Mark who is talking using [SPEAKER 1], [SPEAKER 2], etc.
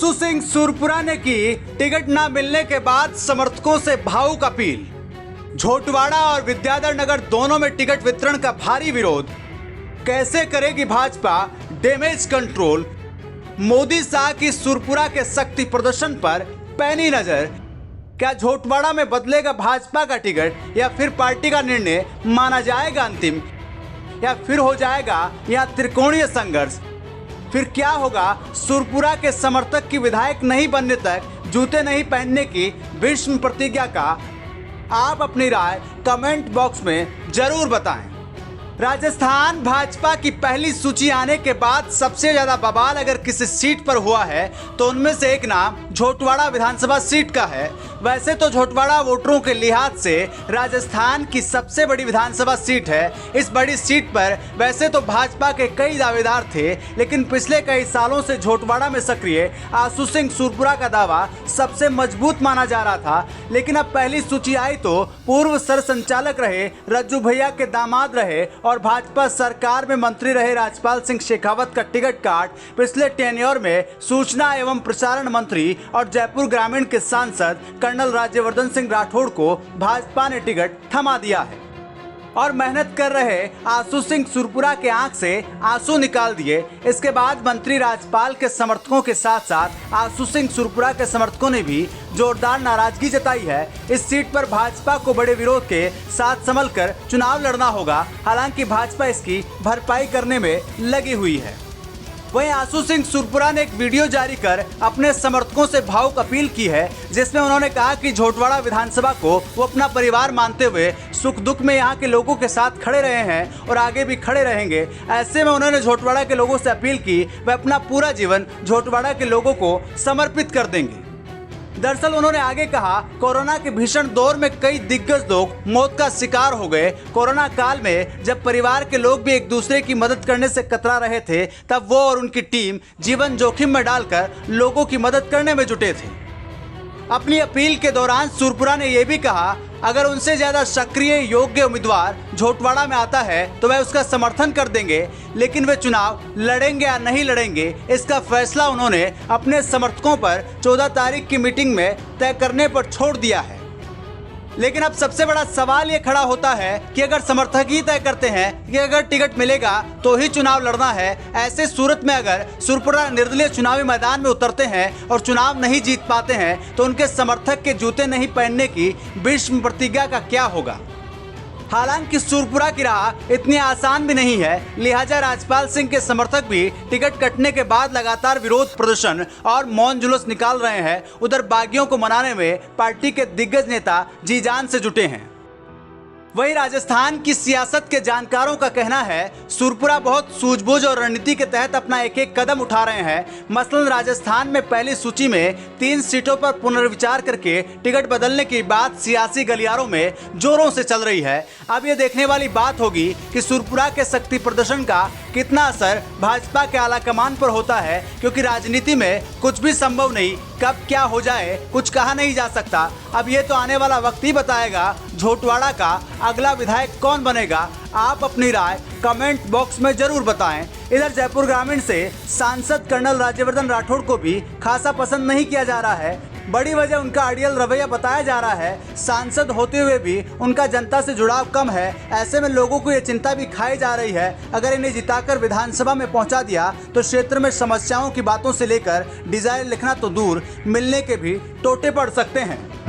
[SPEAKER 1] आशु सिंह सुरपुरा ने की टिकट न मिलने के बाद समर्थकों से भावुक अपील। झोटवाड़ा और विद्याधर नगर दोनों में टिकट वितरण का भारी विरोध। कैसे करेगी भाजपा डैमेज कंट्रोल? मोदी शाह की सुरपुरा के शक्ति प्रदर्शन पर पैनी नजर। क्या झोटवाड़ा में बदलेगा भाजपा का टिकट या फिर पार्टी का निर्णय माना जाएगा अंतिम, या फिर हो जाएगा यह त्रिकोणीय संघर्ष? फिर क्या होगा सुरपुरा के समर्थक की विधायक नहीं बनने तक जूते नहीं पहनने की भीष्म प्रतिज्ञा का? आप अपनी राय कमेंट बॉक्स में जरूर बताएं। राजस्थान भाजपा की पहली सूची आने के बाद सबसे ज्यादा बवाल अगर किसी सीट पर हुआ है तो उनमें से एक नाम झोटवाड़ा विधानसभा सीट का है। वैसे तो झोटवाड़ा वोटरों के लिहाज से राजस्थान की सबसे बड़ी विधानसभा सीट है। इस बड़ी सीट पर वैसे तो भाजपा के कई दावेदार थे, लेकिन पिछले कई सालों से झोटवाड़ा में सक्रिय आशु सिंह सुरपुरा का दावा सबसे मजबूत माना जा रहा था। लेकिन अब पहली सूची आई तो पूर्व सरसंचालक रहे, रज्जू भैया के दामाद रहे और भाजपा सरकार में मंत्री रहे राजपाल सिंह शेखावत का टिकट काट पिछले टेन्योर में सूचना एवं प्रसारण मंत्री और जयपुर ग्रामीण के सांसद कर्नल राज्यवर्धन सिंह राठौड़ को भाजपा ने टिकट थमा दिया है। और मेहनत कर रहे आशु सिंह सुरपुरा के आंख से आंसू निकाल दिए। इसके बाद मंत्री राजपाल के समर्थकों के साथ साथ आशु सिंह सुरपुरा के समर्थकों ने भी जोरदार नाराजगी जताई है। इस सीट पर भाजपा को बड़े विरोध के साथ संभल कर चुनाव लड़ना होगा। हालांकि भाजपा इसकी भरपाई करने में लगी हुई है। वहीं आशु सिंह सुरपुरा ने एक वीडियो जारी कर अपने समर्थकों से भावुक अपील की है, जिसमें उन्होंने कहा कि झोटवाड़ा विधानसभा को वो अपना परिवार मानते हुए सुख दुख में यहाँ के लोगों के साथ खड़े रहे हैं और आगे भी खड़े रहेंगे। ऐसे में उन्होंने झोटवाड़ा के लोगों से अपील की वे अपना पूरा जीवन झोटवाड़ा के लोगों को समर्पित कर देंगे। दरअसल उन्होंने आगे कहा, कोरोना के भीषण दौर में कई दिग्गज लोग मौत का शिकार हो गए। कोरोना काल में जब परिवार के लोग भी एक दूसरे की मदद करने से कतरा रहे थे, तब वो और उनकी टीम जीवन जोखिम में डालकर लोगों की मदद करने में जुटे थे। अपनी अपील के दौरान सुरपुरा ने यह भी कहा, अगर उनसे ज्यादा सक्रिय योग्य उम्मीदवार झोटवाड़ा में आता है तो वह उसका समर्थन कर देंगे, लेकिन वे चुनाव लड़ेंगे या नहीं लड़ेंगे इसका फैसला उन्होंने अपने समर्थकों पर 14 तारीख की मीटिंग में तय करने पर छोड़ दिया है। लेकिन अब सबसे बड़ा सवाल ये खड़ा होता है कि अगर समर्थक ही तय करते हैं कि अगर टिकट मिलेगा तो ही चुनाव लड़ना है, ऐसे सूरत में अगर सुरपुरा निर्दलीय चुनावी मैदान में उतरते हैं और चुनाव नहीं जीत पाते हैं तो उनके समर्थक के जूते नहीं पहनने की भीष्म प्रतिज्ञा का क्या होगा? हालांकि सुरपुरा की राह इतनी आसान भी नहीं है, लिहाजा राजपाल सिंह के समर्थक भी टिकट कटने के बाद लगातार विरोध प्रदर्शन और मौन जुलूस निकाल रहे हैं। उधर बागियों को मनाने में पार्टी के दिग्गज नेता जी जान से जुटे हैं। वहीं राजस्थान की सियासत के जानकारों का कहना है सुरपुरा बहुत सूझबूझ और रणनीति के तहत अपना एक एक कदम उठा रहे हैं। मसलन राजस्थान में पहली सूची में 3 सीटों पर पुनर्विचार करके टिकट बदलने की बात सियासी गलियारों में जोरों से चल रही है। अब ये देखने वाली बात होगी कि सुरपुरा के शक्ति प्रदर्शन का कितना असर भाजपा के आलाकमान पर होता है, क्योंकि राजनीति में कुछ भी संभव नहीं, कब क्या हो जाए कुछ कहा नहीं जा सकता। अब ये तो आने वाला वक्त ही बताएगा झोटवाड़ा का अगला विधायक कौन बनेगा। आप अपनी राय कमेंट बॉक्स में जरूर बताएं। इधर जयपुर ग्रामीण से सांसद कर्नल राज्यवर्धन राठौड़ को भी खासा पसंद नहीं किया जा रहा है। बड़ी वजह उनका अड़ियल रवैया बताया जा रहा है। सांसद होते हुए भी उनका जनता से जुड़ाव कम है। ऐसे में लोगों को ये चिंता भी खाई जा रही है, अगर इन्हें जिताकर विधानसभा में पहुंचा दिया तो क्षेत्र में समस्याओं की बातों से लेकर डिजाइन लिखना तो दूर, मिलने के भी टोटे पड़ सकते हैं।